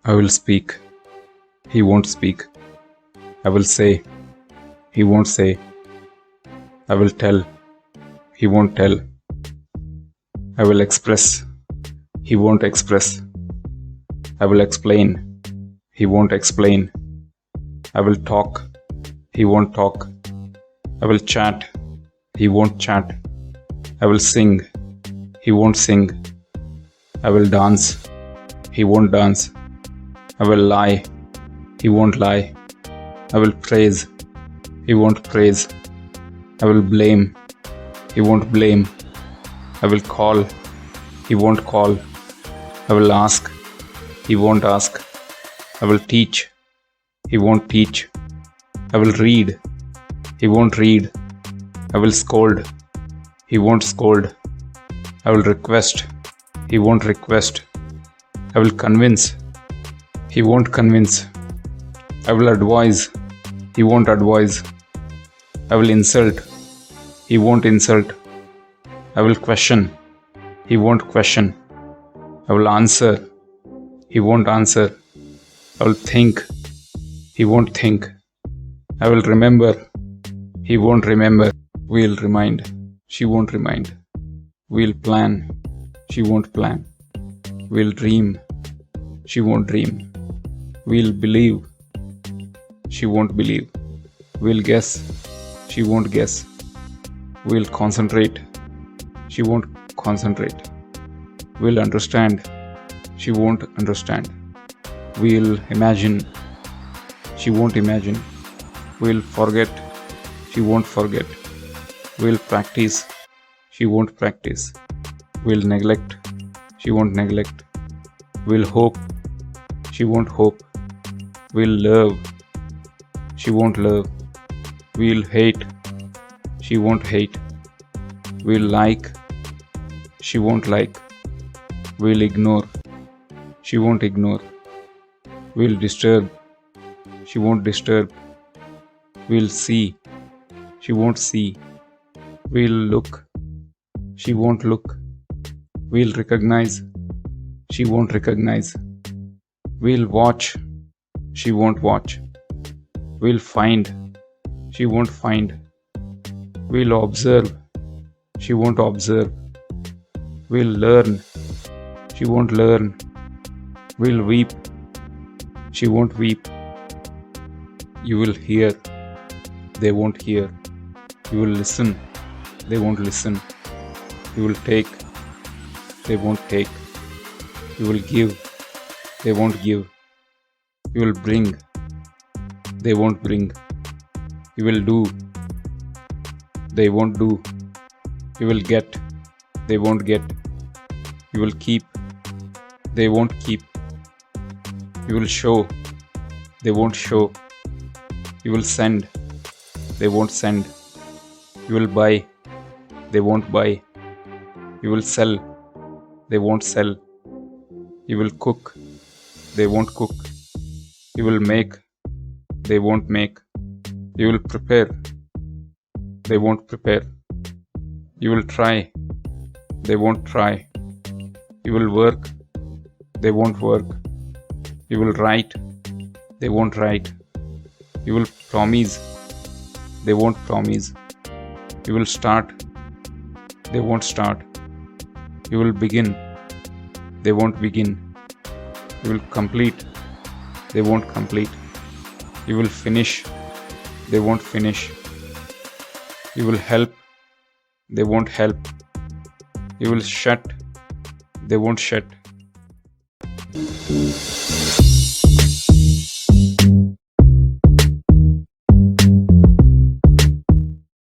I will speak. He won't speak. I will say. He won't say. I will tell. He won't tell. I will express. He won't express. I will explain. He won't explain. I will talk. He won't talk. I will chat. He won't chat. I will sing. He won't sing. I will dance. He won't dance. I will lie. He won't lie. I will praise. He won't praise. I will blame. He won't blame. I will call. He won't call. I will ask. He won't ask. I will teach. He won't teach. I will read. He won't read. I will scold. He won't scold. I will request. He won't request. I will convince. He won't convince. I will advise. He won't advise. I will insult. He won't insult. I will question. He won't question. I will answer. He won't answer. I will think. He won't think. I will remember. He won't remember. We'll remind. She won't remind. We'll plan. She won't plan. We'll dream. She won't dream. We'll believe. She won't believe. We'll guess. She won't guess. We'll concentrate. She won't concentrate. We'll understand. She won't understand. We'll imagine. She won't imagine. We'll forget. She won't forget. We'll practice. She won't practice. We'll neglect. She won't neglect. We'll hope. She won't hope. We'll love. She won't love. We'll hate. She won't hate. We'll like. She won't like. We'll ignore. She won't ignore. We'll disturb. She won't disturb. We'll see. She won't see. We'll look. She won't look. We'll recognize. She won't recognize. We'll watch. She won't watch. We'll find. She won't find. We'll observe. She won't observe. We'll learn. She won't learn. We'll weep. She won't weep. You will hear. They won't hear. You will listen. They won't listen. You will take. They won't take. You will give. They won't give. You will bring. They won't bring. You will do. They won't do. You will get. They won't get. You will keep. They won't keep. You will show. They won't show. You will send. They won't send. You will buy. They won't buy. You will sell. They won't sell. You will cook. They won't cook. You will make. They won't make. You will prepare. They won't prepare. You will try. They won't try. You will work. They won't work. You will write. They won't write. You will promise. They won't promise. You will start. They won't start. You will begin. They won't begin. You will complete. They won't complete. You will finish. They won't finish. You will help. They won't help. You will shut. They won't shut.